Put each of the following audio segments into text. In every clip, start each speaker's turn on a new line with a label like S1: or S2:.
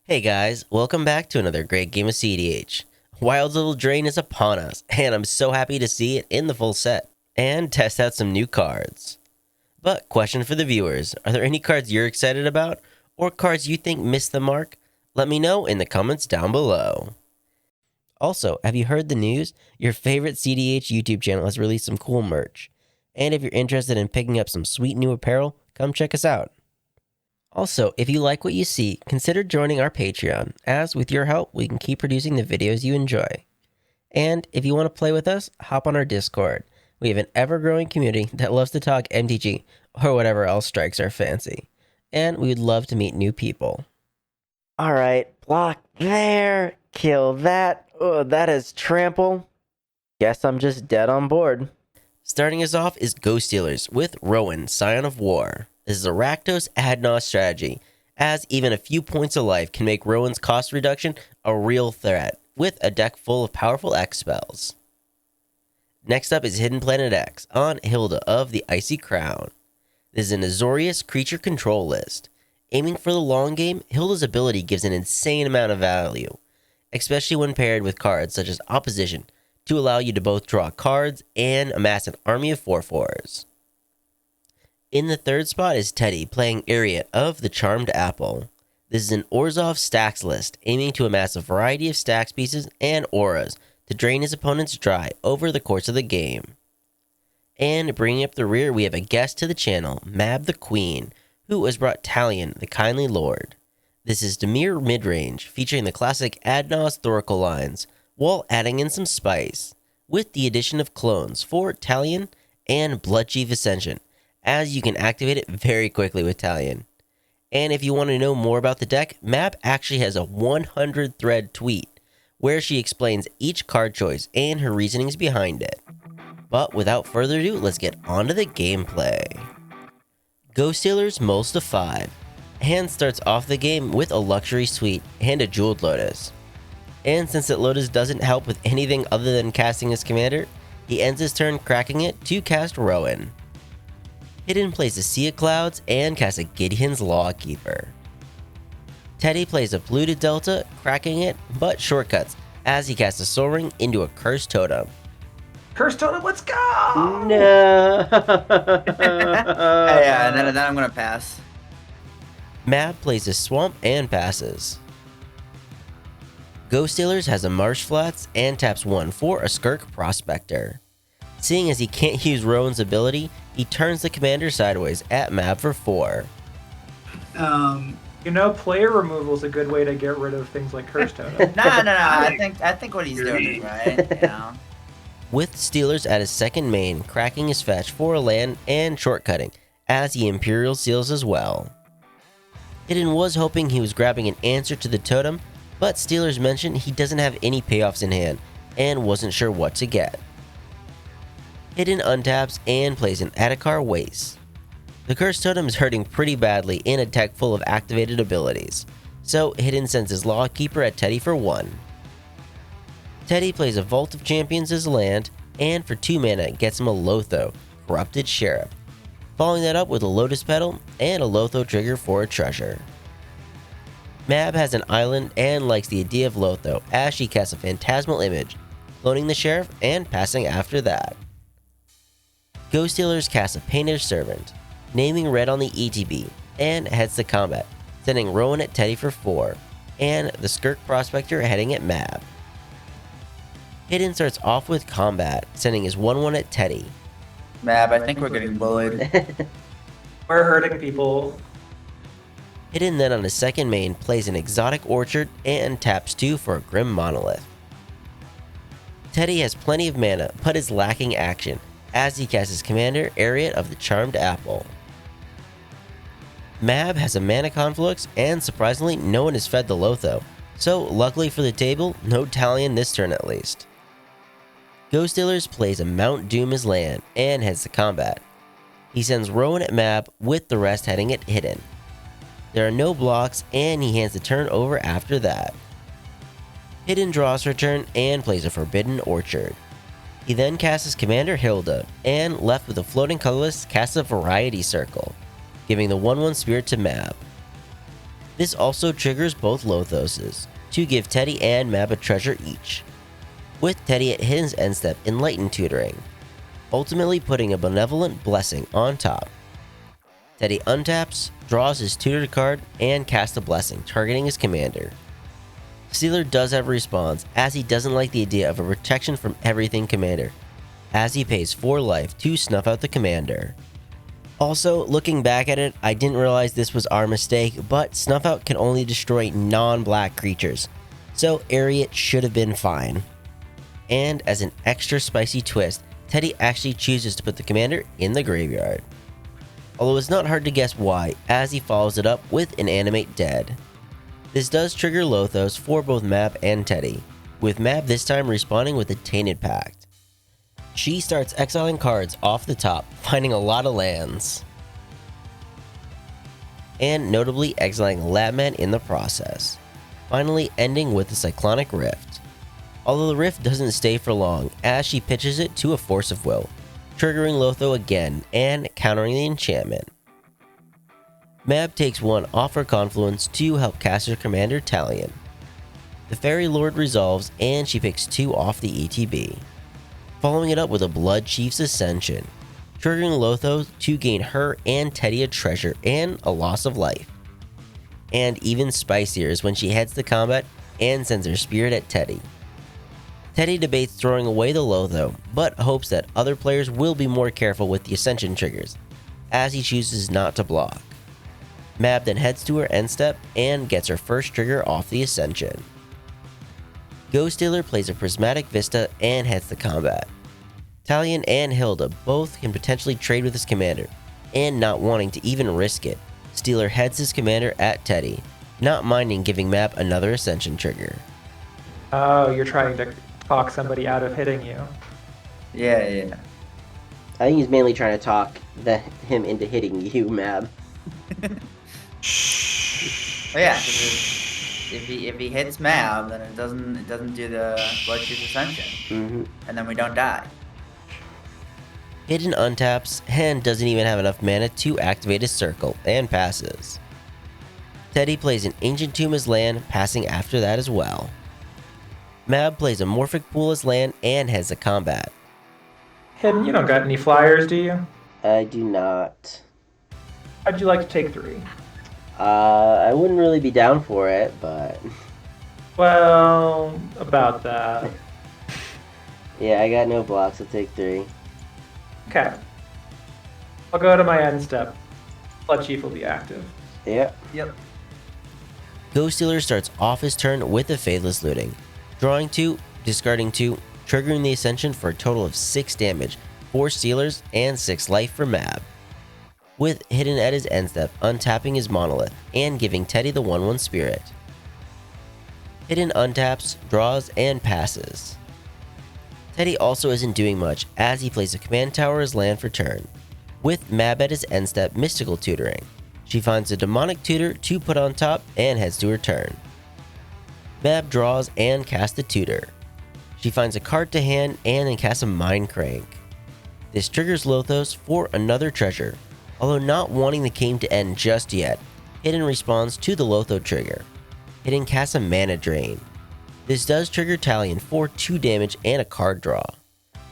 S1: Hey guys, welcome back to another great game of CEDH. Wild Eldraine is upon us, and I'm so happy to see it in the full set, and test out some new cards. But question for the viewers, are there any cards you're excited about, or cards you think missed the mark? Let me know in the comments down below. Also, have you heard the news? Your favorite CEDH YouTube channel has released some cool merch. And if you're interested in picking up some sweet new apparel, come check us out. Also, if you like what you see, consider joining our Patreon, as with your help, we can keep producing the videos you enjoy. And if you want to play with us, hop on our Discord. We have an ever-growing community that loves to talk MTG, or whatever else strikes our fancy. And we would love to meet new people. Alright, block there, kill that. Oh, that is trample. Guess I'm just dead on board. Starting us off is Ghost Stealers with Rowan, Scion of War. This is a Rakdos Adnos strategy, as even a few points of life can make Rowan's cost reduction a real threat, with a deck full of powerful X spells. Next up is Hidden Planet X on Hylda of the Icy Crown. This is an Azorius creature control list. Aiming for the long game, Hylda's ability gives an insane amount of value, especially when paired with cards such as Opposition, to allow you to both draw cards and amass an army of 4/4s. In the third spot is Teddy playing Eriette of the Charmed Apple. This is an Orzhov stax list, aiming to amass a variety of stax pieces and auras to drain his opponents dry over the course of the game. And bringing up the rear, we have a guest to the channel, Mab the Queen, who has brought Talion, the Kindly Lord. This is Dimir midrange, featuring the classic Adnos Thoracle lines, while adding in some spice, with the addition of clones for Talion and Bloodchief Ascension, as you can activate it very quickly with Talion. And if you want to know more about the deck, Mab actually has a 100-thread tweet where she explains each card choice and her reasonings behind it. But without further ado, let's get on to the gameplay. Ghost Stealers Most of 5. Hand starts off the game with a Luxury Suite and a Jeweled Lotus. And since that Lotus doesn't help with anything other than casting his commander, he ends his turn cracking it to cast Rowan. Hidden plays a Sea of Clouds and casts a Gideon's Lawkeeper. Teddy plays a Polluted Delta, cracking it, but shortcuts, as he casts a Soul Ring into a Cursed Totem.
S2: Cursed Totem, let's go!
S1: No!
S3: Yeah, and then I'm gonna pass.
S1: Mab plays a Swamp and passes. Ghost Stealers has a Marsh Flats and taps 1 for a Skirk Prospector. Seeing as he can't use Rowan's ability, he turns the commander sideways at Mab for 4.
S2: You know, player removal is a good way to get rid of things like Cursed Totem.
S3: No. I think what he's doing is right. You know.
S1: With Stealers at his second main, cracking his fetch for a land and shortcutting, as he Imperial Seals as well. Hidden was hoping he was grabbing an answer to the totem, but Stealers mentioned he doesn't have any payoffs in hand, and wasn't sure what to get. Hidden untaps and plays an Adhikar Waste. The Cursed Totem is hurting pretty badly in a deck full of activated abilities, so Hidden sends his Lawkeeper at Teddy for 1. Teddy plays a Vault of Champions as land, and for 2 mana gets him a Lotho, Corrupted Sheriff, following that up with a Lotus Petal and a Lotho trigger for a treasure. Mab has an island and likes the idea of Lotho, as she casts a Phantasmal Image, cloning the Sheriff and passing after that. Ghost Stealers casts a Painted Servant, naming red on the ETB, and heads to combat, sending Rowan at Teddy for 4, and the Skirk Prospector heading at Mab. Hidden starts off with combat, sending his 1/1 at Teddy.
S3: Mab, I think we're getting bullied.
S2: We're hurting people.
S1: Hidden then on his second main plays an Exotic Orchard and taps 2 for a Grim Monolith. Teddy has plenty of mana, but is lacking action, as he casts his commander, Eriette of the Charmed Apple. Mab has a Mana Conflux, and surprisingly, no one has fed the Lotho, so luckily for the table, no Talion this turn at least. Ghost Stealers plays a Mount Doom as land, and heads to combat. He sends Rowan at Mab, with the rest heading at Hidden. There are no blocks, and he hands the turn over after that. Hidden draws her turn, and plays a Forbidden Orchard. He then casts his commander Hylda, and left with a floating colorless casts a Variety Circle, giving the 1/1 spirit to Mab. This also triggers both Lothoses, to give Teddy and Mab a treasure each, with Teddy at his end step Enlightened Tutoring, ultimately putting a Benevolent Blessing on top. Teddy untaps, draws his tutored card, and casts a blessing, targeting his commander. Stealer does have a response, as he doesn't like the idea of a protection from everything commander, as he pays 4 life to snuff out the commander. Also, looking back at it, I didn't realize this was our mistake, but snuff out can only destroy non-black creatures, so Eriette should have been fine. And as an extra spicy twist, Teddy actually chooses to put the commander in the graveyard. Although it's not hard to guess why, as he follows it up with an Animate Dead. This does trigger Lothos for both Mab and Teddy, with Mab this time respawning with a Tainted Pact. She starts exiling cards off the top, finding a lot of lands, and notably exiling Labman in the process, finally ending with the Cyclonic Rift. Although the Rift doesn't stay for long, as she pitches it to a Force of Will, triggering Lotho again and countering the enchantment. Mab takes 1 off her Confluence to help cast her commander Talion. The Fairy Lord resolves and she picks 2 off the ETB, following it up with a Blood Chief's Ascension, triggering Lotho to gain her and Teddy a treasure and a loss of life. And even spicier is when she heads to combat and sends her spirit at Teddy. Teddy debates throwing away the Lotho, but hopes that other players will be more careful with the Ascension triggers, as he chooses not to block. Mab then heads to her end step and gets her first trigger off the Ascension. Ghost Stealer plays a Prismatic Vista and heads to combat. Talion and Hylda both can potentially trade with his commander, and not wanting to even risk it, Stealer heads his commander at Teddy, not minding giving Mab another Ascension trigger.
S2: Oh, you're trying to talk somebody out of hitting you.
S3: Yeah.
S4: I think he's mainly trying to talk him into hitting you, Mab.
S3: Oh yeah, 'cause if he hits Mab, then it doesn't do the Blood Chief's Ascension, and then we don't die.
S1: Hidden untaps and doesn't even have enough mana to activate his circle and passes. Teddy plays an Ancient Tomb as land, passing after that as well. Mab plays a Morphic Pool as land and heads to combat.
S2: Hidden, you don't got any flyers, do you?
S4: I do not.
S2: How'd you like to take 3?
S4: I wouldn't really be down for it, but...
S2: Well, about that.
S4: Yeah, I got no blocks, I'll take 3.
S2: Okay. I'll go to my end step. Blood Chief will be active.
S4: Yep.
S1: Ghost Stealer starts off his turn with a Faithless Looting, drawing 2, discarding 2, triggering the Ascension for a total of 6 damage, 4 Stealers, and 6 life for Mab. With Hidden at his end step, untapping his Monolith, and giving Teddy the 1/1 Spirit. Hidden untaps, draws, and passes. Teddy also isn't doing much, as he plays a Command Tower as land for turn, with Mab at his end step Mystical Tutoring. She finds a Demonic Tutor to put on top and heads to her turn. Mab draws and casts a Tutor. She finds a card to hand and then casts a Mind Crank. This triggers Lothos for another treasure, although not wanting the game to end just yet. Hidden responds to the Lotho trigger. Hidden casts a Mana Drain. This does trigger Talion for 2 damage and a card draw,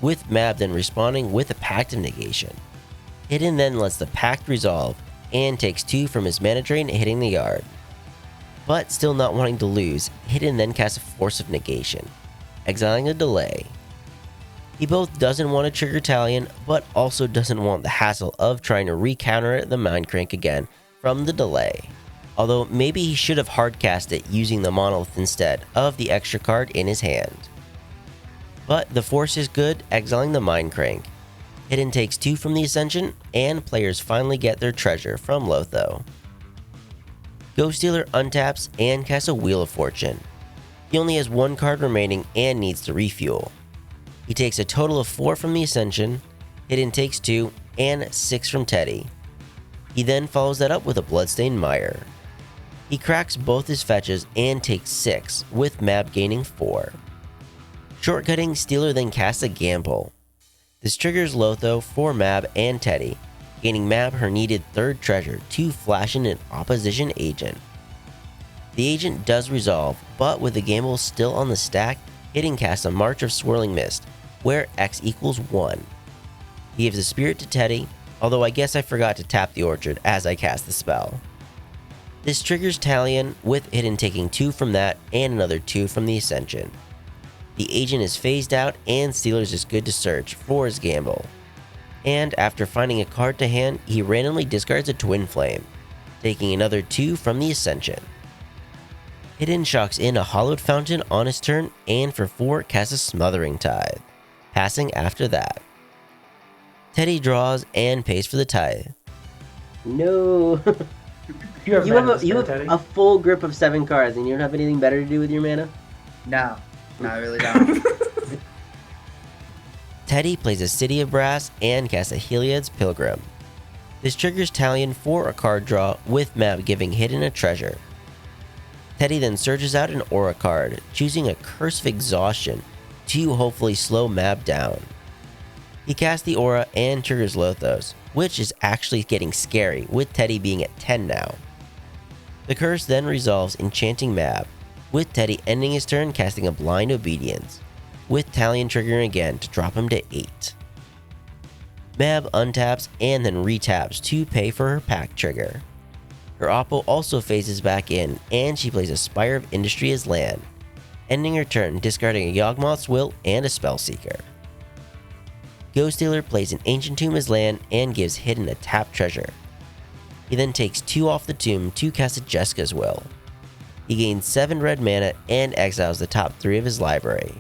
S1: with Mab then responding with a Pact of Negation. Hidden then lets the Pact resolve and takes 2 from his Mana Drain, hitting the yard. But still not wanting to lose, Hidden then casts a Force of Negation, exiling a Delay. He both doesn't want to trigger Talion, but also doesn't want the hassle of trying to recounter the Mind Crank again from the delay. Although maybe he should have hardcast it using the Monolith instead of the extra card in his hand. But the Force is good, exiling the Mind Crank. Hidden takes 2 from the Ascension, and players finally get their treasure from Lotho. Ghost Stealer untaps and casts a Wheel of Fortune. He only has 1 card remaining and needs to refuel. He takes a total of 4 from the Ascension, Hidden takes 2, and 6 from Teddy. He then follows that up with a Bloodstained Mire. He cracks both his fetches and takes 6, with Mab gaining 4. Shortcutting, Stealer then casts a Gamble. This triggers Lotho for Mab and Teddy, gaining Mab her needed 3rd treasure to flash in an opposition agent. The agent does resolve, but with the gamble still on the stack, Hidden casts a March of Swirling Mist, where X equals 1. He gives a Spirit to Teddy, although I guess I forgot to tap the Orchard as I cast the spell. This triggers Talion, with Hidden taking 2 from that and another 2 from the Ascension. The agent is phased out and Steelers is good to search for his gamble. And after finding a card to hand, he randomly discards a Twin Flame, taking another 2 from the Ascension. Hidden shocks in a Hollowed Fountain on his turn and for 4 casts a Smothering Tithe, passing after that. Teddy draws and pays for the Tithe.
S4: No.
S2: You have,
S4: you
S2: mana
S4: have,
S2: to
S4: you
S2: spare,
S4: have
S2: Teddy.
S4: a full grip of 7 cards and you don't have anything better to do with your mana?
S3: No, I really don't.
S1: Teddy plays a City of Brass and casts a Heliod's Pilgrim. This triggers Talion for a card draw, with Mab giving Hidden a treasure. Teddy then searches out an Aura card, choosing a Curse of Exhaustion to hopefully slow Mab down. He casts the Aura and triggers Lothos, which is actually getting scary with Teddy being at 10 now. The curse then resolves, enchanting Mab, with Teddy ending his turn casting a Blind Obedience, with Talion triggering again to drop him to 8. Mab untaps and then retaps to pay for her pack trigger. Her Oppo also phases back in, and she plays a Spire of Industry as land, ending her turn discarding a Yawgmoth's Will and a Spellseeker. Ghoststealer plays an Ancient Tomb as land and gives Hidden a tap treasure. He then takes 2 off the tomb to cast a Jessica's Will. He gains 7 red mana and exiles the top 3 of his library.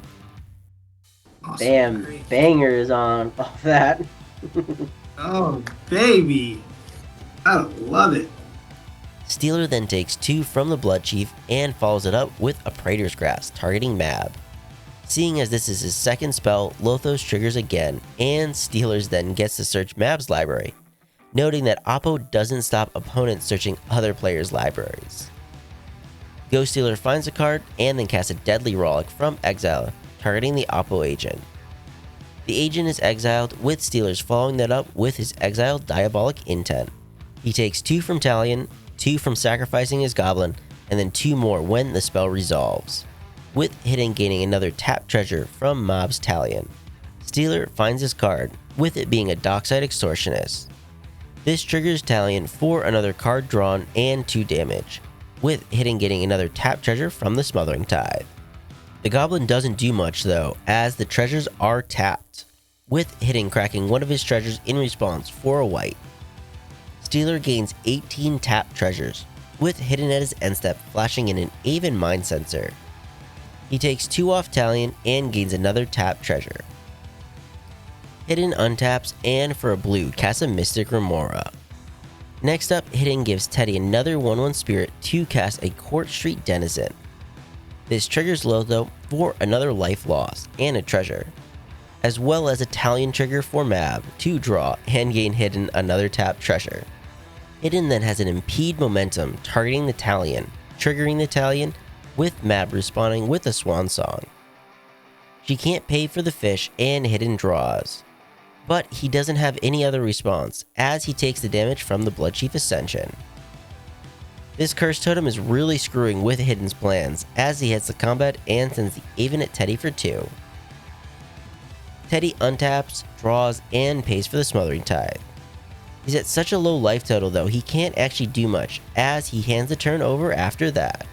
S5: Awesome.
S4: Damn,
S5: Great.
S4: bangers on off that.
S5: Oh, baby. I love it.
S1: Stealer then takes 2 from the Blood Chief and follows it up with a Praetor's Grasp, targeting Mab. Seeing as this is his second spell, Lothos triggers again, and Steelers then gets to search Mab's library, noting that Oppo doesn't stop opponents searching other players' libraries. Ghost Stealer finds a card and then casts a Deadly Rollick from exile, targeting the Oppo agent. The agent is exiled, with Steelers following that up with his exiled Diabolic Intent. He takes 2 from Talion, 2 from sacrificing his Goblin, and then 2 more when the spell resolves, with Hidden gaining another tap treasure from Mob's Talion. Steeler finds his card, with it being a Dockside Extortionist. This triggers Talion for another card drawn and 2 damage, with Hidden getting another tap treasure from the Smothering Tithe. The Goblin doesn't do much though, as the treasures are tapped, with Hidden cracking one of his treasures in response for a white. Steeler gains 18 tap treasures, with Hidden at his end step flashing in an Aven Mind Sensor. He takes 2 off Talion and gains another tap treasure. Hidden untaps and for a blue casts a Mystic Remora. Next up, Hidden gives Teddy another 1/1 spirit to cast a Court Street Denizen. This triggers Lotho for another life loss and a treasure, as well as a Talion trigger for Mab to draw and gain Hidden another tap treasure. Hidden then has an Impede Momentum targeting the Talion, triggering the Talion, with Mab responding with a Swan Song. She can't pay for the fish and Hidden draws, but he doesn't have any other response as he takes the damage from the Bloodchief Ascension. This Curse Totem is really screwing with Hidden's plans as he hits the combat and sends the Aven at Teddy for 2. Teddy untaps, draws, and pays for the Smothering Tithe. He's at such a low life total though he can't actually do much as he hands the turn over after that.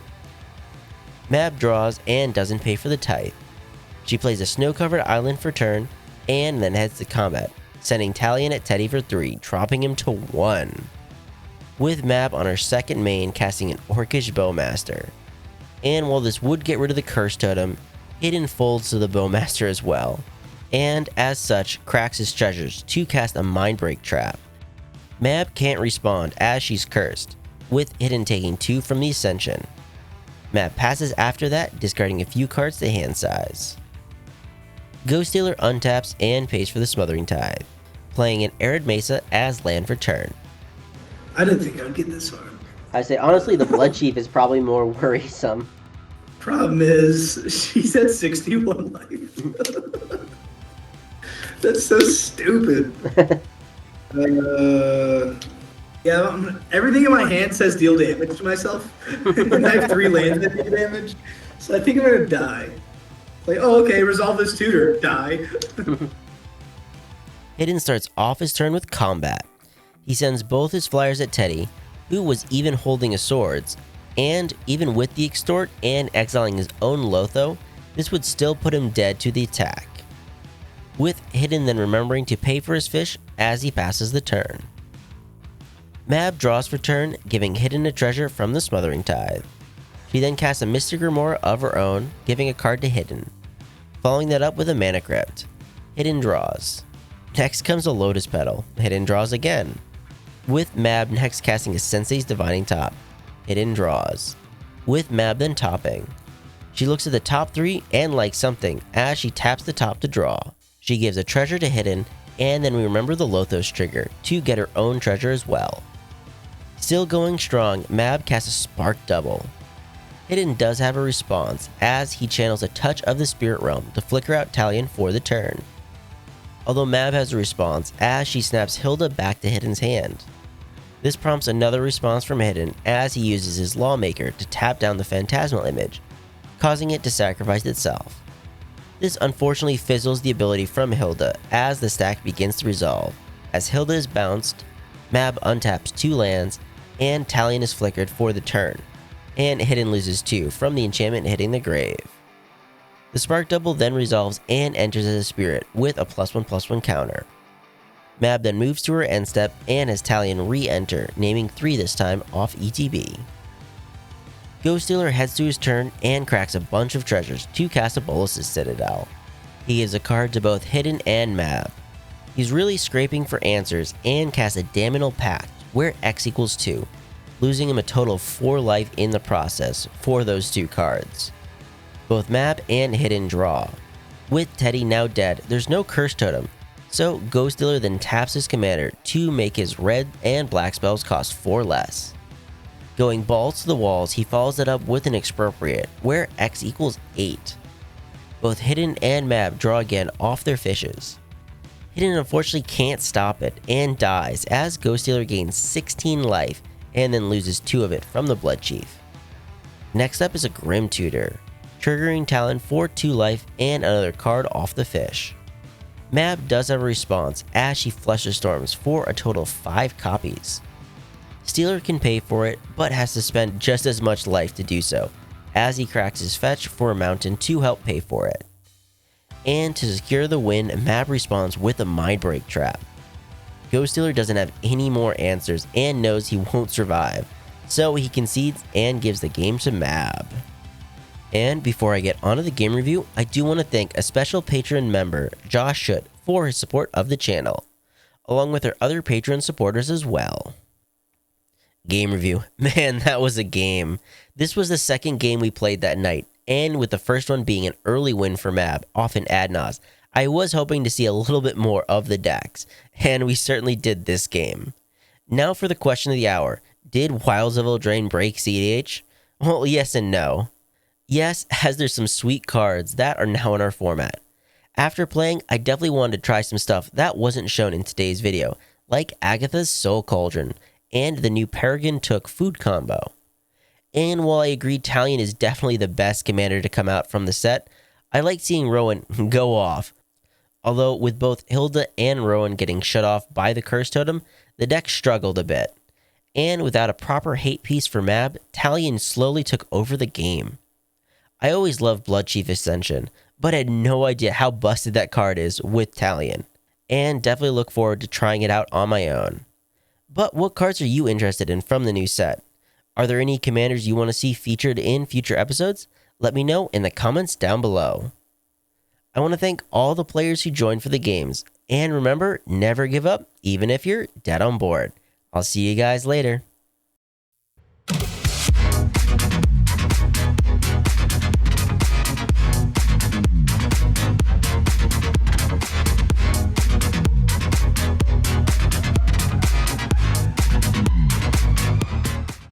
S1: Mab draws and doesn't pay for the Tithe. She plays a snow-covered island for turn and then heads to combat, sending Talion at Teddy for 3, dropping him to 1. With Mab on her second main casting an Orcish Bowmaster. And while this would get rid of the Curse Totem, Hidden folds to the Bowmaster as well, and as such cracks his treasures to cast a Mindbreak Trap. Mab can't respond as she's cursed, with Hidden taking 2 from the Ascension. Mab passes after that, discarding a few cards to hand size. Ghost Stealer untaps and pays for the Smothering Tithe, playing an Arid Mesa as land for turn.
S5: I didn't think I'd get this far.
S4: I say, honestly, the Blood Chief is probably more worrisome.
S5: Problem is, she's at 61 life. That's so stupid. Yeah, everything in my hand says deal damage to myself. And I have 3 lands that deal damage. So I think I'm gonna die. Like, oh, okay, resolve this tutor. Die.
S1: Hidden starts off his turn with combat. He sends both his flyers at Teddy, who was even holding his swords, and even with the extort and exiling his own Lotho, this would still put him dead to the attack. With Hidden then remembering to pay for his fish as he passes the turn. Mab draws for turn, giving Hidden a treasure from the Smothering Tithe. She then casts a Mystic Grimoire of her own, giving a card to Hidden. Following that up with a Mana Crypt. Hidden draws. Next comes a Lotus Petal. Hidden draws again. With Mab next casting a Sensei's Divining Top. Hidden draws. With Mab then topping. She looks at the top 3 and likes something as she taps the top to draw. She gives a treasure to Hidden, and then we remember the Lothos trigger to get her own treasure as well. Still going strong, Mab casts a Spark Double. Hidden does have a response as he channels a touch of the Spirit Realm to flicker out Talion for the turn. Although Mab has a response as she snaps Hylda back to Hidden's hand. This prompts another response from Hidden as he uses his Lawmaker to tap down the Phantasmal image, causing it to sacrifice itself. This unfortunately fizzles the ability from Hylda as the stack begins to resolve. As Hylda is bounced, Mab untaps 2 lands, and Talion is flickered for the turn, and Hidden loses 2 from the enchantment hitting the grave. The Spark Double then resolves and enters as a spirit with a +1/+1 counter. Mab then moves to her end step and has Talion re-enter, naming 3 this time off ETB. Ghoststealer heads to his turn and cracks a bunch of treasures to cast a Bolas's Citadel. He gives a card to both Hidden and Mab. He's really scraping for answers and casts a Daminal Pact where X equals 2, losing him a total of 4 life in the process for those 2 cards. Both Mab and Hidden draw. With Teddy now dead, there's no Curse Totem, so Ghoststealer then taps his commander to make his red and black spells cost 4 less. Going balls to the walls, he follows it up with an Expropriate, where X equals 8. Both Hidden and Mab draw again off their fishes. Hidden unfortunately can't stop it and dies as Ghoststealer gains 16 life and then loses 2 of it from the Blood Chief. Next up is a Grim Tutor, triggering Talon for 2 life and another card off the fish. Mab does have a response as she flushes Storms for a total of 5 copies. Stealer can pay for it, but has to spend just as much life to do so, as he cracks his fetch for a mountain to help pay for it. And to secure the win, Mab responds with a Mindbreak Trap. Ghoststealer doesn't have any more answers and knows he won't survive, so he concedes and gives the game to Mab. And before I get onto the game review, I do want to thank a special Patreon member, Josh Schutt, for his support of the channel, along with our other Patreon supporters as well. Game review. Man, that was a game. This was the second game we played that night, and with the first one being an early win for Mab off an Adnos, I was hoping to see a little bit more of the decks, and we certainly did this game. Now for the question of the hour. Did Wilds of Eldraine break CEDH? Well, yes and no. Yes, as there's some sweet cards that are now in our format. After playing, I definitely wanted to try some stuff that wasn't shown in today's video, like Agatha's Soul Cauldron, and the new Peregrine Took food combo. And while I agree Talion is definitely the best commander to come out from the set, I like seeing Rowan go off. Although with both Hylda and Rowan getting shut off by the Curse Totem, the deck struggled a bit. And without a proper hate piece for Mab, Talion slowly took over the game. I always loved Blood Chief Ascension, but had no idea how busted that card is with Talion, and definitely look forward to trying it out on my own. But what cards are you interested in from the new set? Are there any commanders you want to see featured in future episodes? Let me know in the comments down below. I want to thank all the players who joined for the games, and remember, never give up, even if you're dead on board. I'll see you guys later.